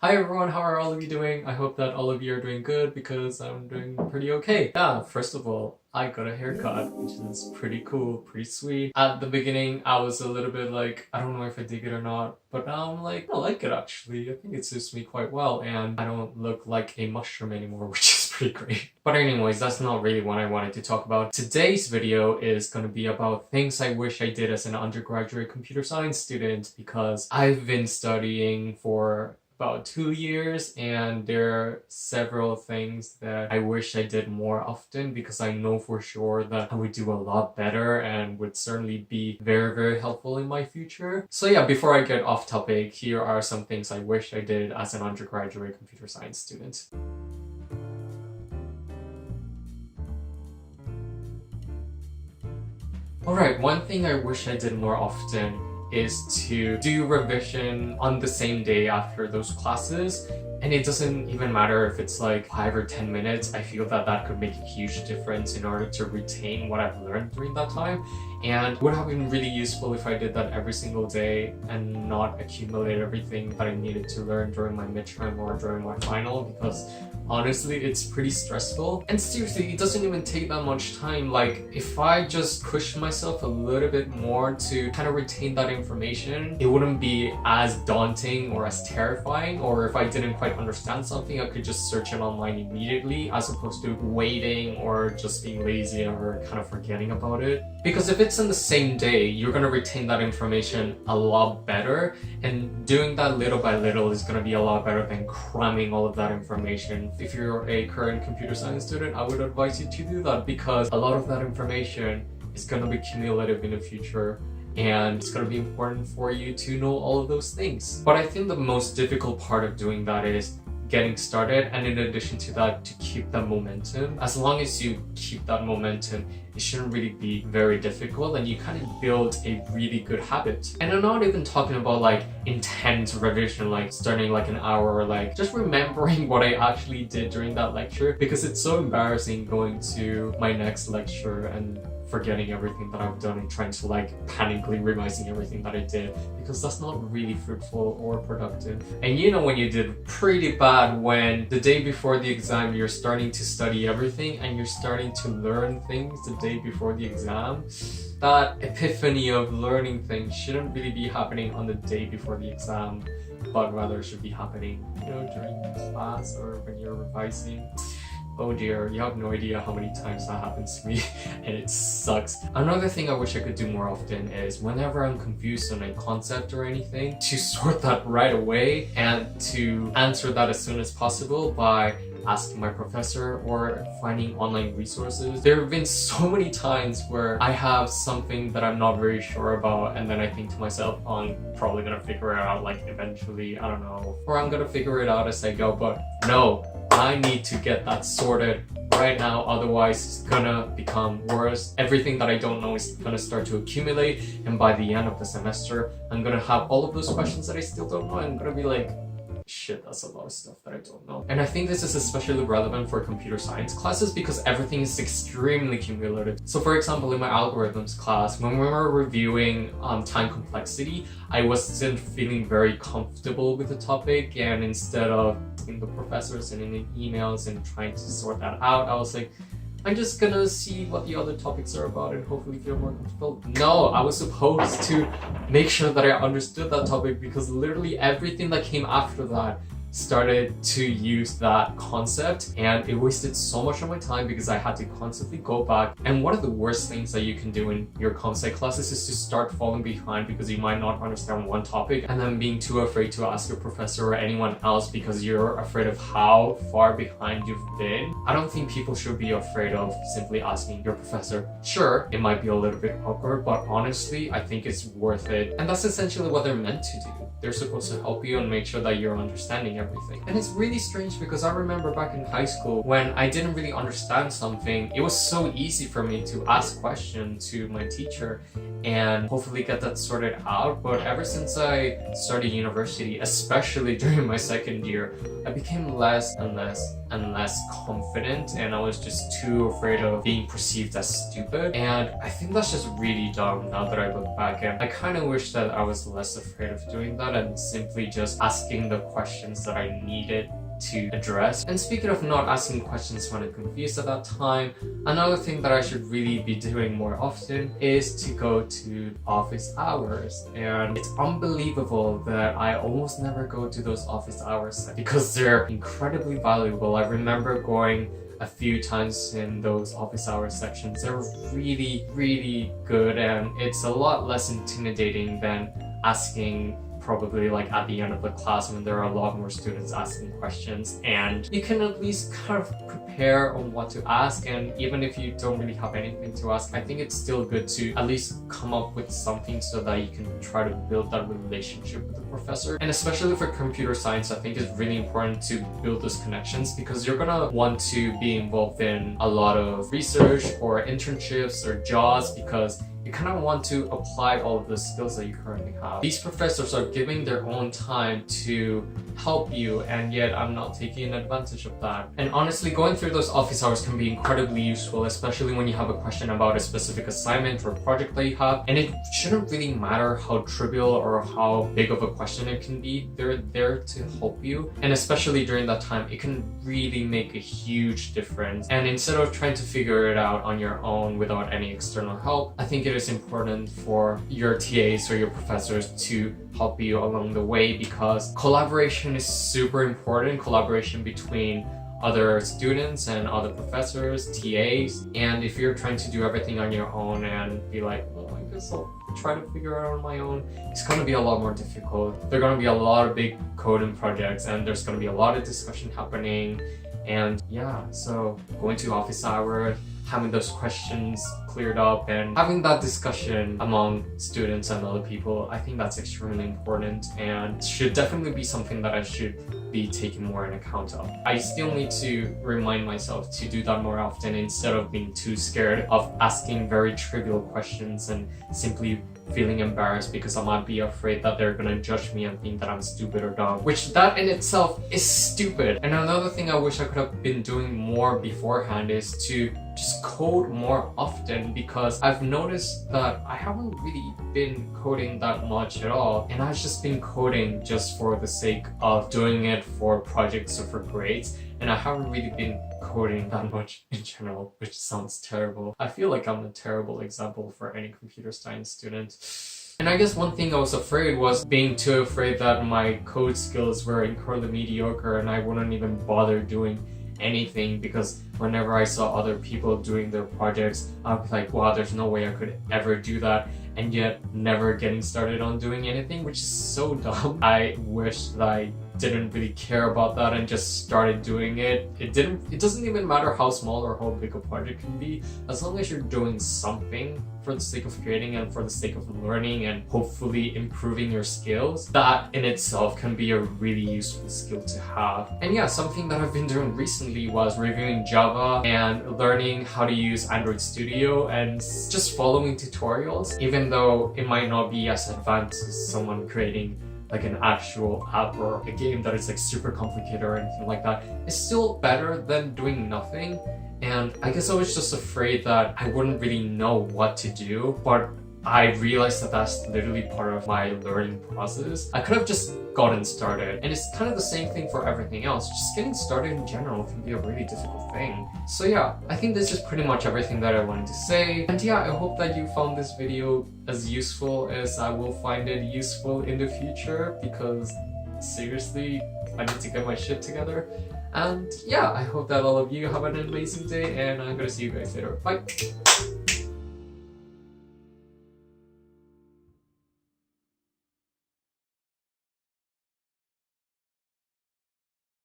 Hi everyone, how are all of you doing? I hope that all of you are doing good because I'm doing pretty okay. Yeah, first of all, I got a haircut, which is pretty cool, pretty sweet. At the beginning, I was a little bit like, I don't know if I dig it or not, but now I'm like, I like it actually. I think it suits me quite well and I don't look like a mushroom anymore, which is pretty great. But anyways, that's not really what I wanted to talk about. Today's video is going to be about things I wish I did as an undergraduate computer science student because I've been studying for about 2 years and there are several things that I wish I did more often because I know for sure that I would do a lot better and would certainly be very helpful in my future. So yeah, before I get off topic, here are some things I wish I did as an undergraduate computer science student. Alright, one thing I wish I did more often is to do revision on the same day after those classes. And it doesn't even matter if it's like 5 or 10 minutes. I feel that that could make a huge difference in order to retain what I've learned during that time. And it would have been really useful if I did that every single day and not accumulate everything that I needed to learn during my midterm or during my final, because honestly, it's pretty stressful. And seriously, it doesn't even take that much time. Like, if I just pushed myself a little bit more to kind of retain that information, it wouldn't be as daunting or as terrifying. Or if I didn't quite understand something, I could just search it online immediately as opposed to waiting or just being lazy or kind of forgetting about it. Because if it's in the same day, you're going to retain that information a lot better, and doing that little by little is going to be a lot better than cramming all of that information. If you're a current computer science student, I would advise you to do that because a lot of that information is going to be cumulative in the future and it's going to be important for you to know all of those things. But I think the most difficult part of doing that is getting started, and in addition to that, to keep that momentum. As long as you keep that momentum, it shouldn't really be very difficult and you kind of build a really good habit. And I'm not even talking about like intense revision, like starting like an hour, or like just remembering what I actually did during that lecture, because it's so embarrassing going to my next lecture and forgetting everything that I've done and trying to like panically revising everything that I did, because that's not really fruitful or productive. And you know when you did pretty bad when the day before the exam you're starting to study everything and you're starting to learn things the day before the exam. That epiphany of learning things shouldn't really be happening on the day before the exam, but rather should be happening, you know, during class or when you're revising. Oh dear, you have no idea how many times that happens to me and it sucks. Another thing I wish I could do more often is whenever I'm confused on a concept or anything, to sort that right away and to answer that as soon as possible by asking my professor or finding online resources. There have been so many times where I have something that I'm not very sure about and then I think to myself, oh, I'm probably gonna figure it out like eventually, I don't know, or I'm gonna figure it out as I go, but no, I need to get that sorted right now, otherwise it's gonna become worse. Everything that I don't know is gonna start to accumulate, and by the end of the semester, I'm gonna have all of those questions that I still don't know, and I'm gonna be like, shit, that's a lot of stuff that I don't know. And I think this is especially relevant for computer science classes because everything is extremely cumulative. So for example, in my algorithms class, when we were reviewing time complexity, I wasn't feeling very comfortable with the topic, and instead of asking the professor, sending in emails and trying to sort that out, I was like, I'm just gonna see what the other topics are about and hopefully feel more comfortable. No, I was supposed to make sure that I understood that topic because literally everything that came after that started to use that concept, and it wasted so much of my time because I had to constantly go back. And one of the worst things that you can do in your comp sci classes is to start falling behind because you might not understand one topic and then being too afraid to ask your professor or anyone else because you're afraid of how far behind you've been. I don't think people should be afraid of simply asking your professor. Sure, it might be a little bit awkward, but honestly, I think it's worth it. And that's essentially what they're meant to do. They're supposed to help you and make sure that you're understanding everything. And it's really strange because I remember back in high school when I didn't really understand something, it was so easy for me to ask questions to my teacher and hopefully get that sorted out. But ever since I started university, especially during my second year, I became less and less and less confident, and I was just too afraid of being perceived as stupid. And I think that's just really dumb now that I look back, and I kind of wish that I was less afraid of doing that and simply just asking the questions that I needed to address. And speaking of not asking questions when I'm confused at that time, another thing that I should really be doing more often is to go to office hours. And it's unbelievable that I almost never go to those office hours because they're incredibly valuable. I remember going a few times in those office hours sections. They're really, really good, and it's a lot less intimidating than asking probably like at the end of the class when there are a lot more students asking questions, and you can at least kind of prepare on what to ask. And even if you don't really have anything to ask, I think it's still good to at least come up with something so that you can try to build that relationship with the professor. And especially for computer science, I think it's really important to build those connections because you're gonna want to be involved in a lot of research or internships or jobs because you kind of want to apply all of the skills that you currently have. These professors are giving their own time to help you, and yet I'm not taking advantage of that. And honestly, going through those office hours can be incredibly useful, especially when you have a question about a specific assignment or project that you have. And it shouldn't really matter how trivial or how big of a question it can be. They're there to help you. And especially during that time, it can really make a huge difference. And instead of trying to figure it out on your own without any external help, I think it is important for your TAs or your professors to help you along the way, because collaboration is super important. Collaboration between other students and other professors, TAs. And if you're trying to do everything on your own and be like, well, I guess I'll try to figure it out on my own, it's going to be a lot more difficult. There are going to be a lot of big coding projects, and there's going to be a lot of discussion happening. And yeah, so going to office hours, having those questions cleared up, and having that discussion among students and other people, I think that's extremely important and should definitely be something that I should be taking more in account of. I still need to remind myself to do that more often instead of being too scared of asking very trivial questions and simply feeling embarrassed because I might be afraid that they're gonna judge me and think that I'm stupid or dumb, which that in itself is stupid. And another thing I wish I could have been doing more beforehand is to just code more often, because I've noticed that I haven't really been coding that much at all, and I've just been coding just for the sake of doing it for projects or for grades, and I haven't really been coding that much in general, which sounds terrible. I feel like I'm a terrible example for any computer science student. And I guess one thing I was afraid was being too afraid that my code skills were incredibly mediocre and I wouldn't even bother doing anything, because whenever I saw other people doing their projects, I'd be like, wow, there's no way I could ever do that, and yet never getting started on doing anything, which is so dumb. I wish that I didn't really care about that and just started doing it. It doesn't even matter how small or how big a project can be, as long as you're doing something for the sake of creating and for the sake of learning and hopefully improving your skills. That in itself can be a really useful skill to have. And yeah, something that I've been doing recently was reviewing Java and learning how to use Android Studio and just following tutorials, even though it might not be as advanced as someone creating like an actual app or a game that is like super complicated or anything like that. It's still better than doing nothing. And I guess I was just afraid that I wouldn't really know what to do, but I realized that that's literally part of my learning process. I could have just gotten started, and it's kind of the same thing for everything else. Just getting started in general can be a really difficult thing. So yeah, I think this is pretty much everything that I wanted to say. And yeah, I hope that you found this video as useful as I will find it useful in the future, because seriously, I need to get my shit together. And yeah, I hope that all of you have an amazing day, and I'm gonna see you guys later. Bye!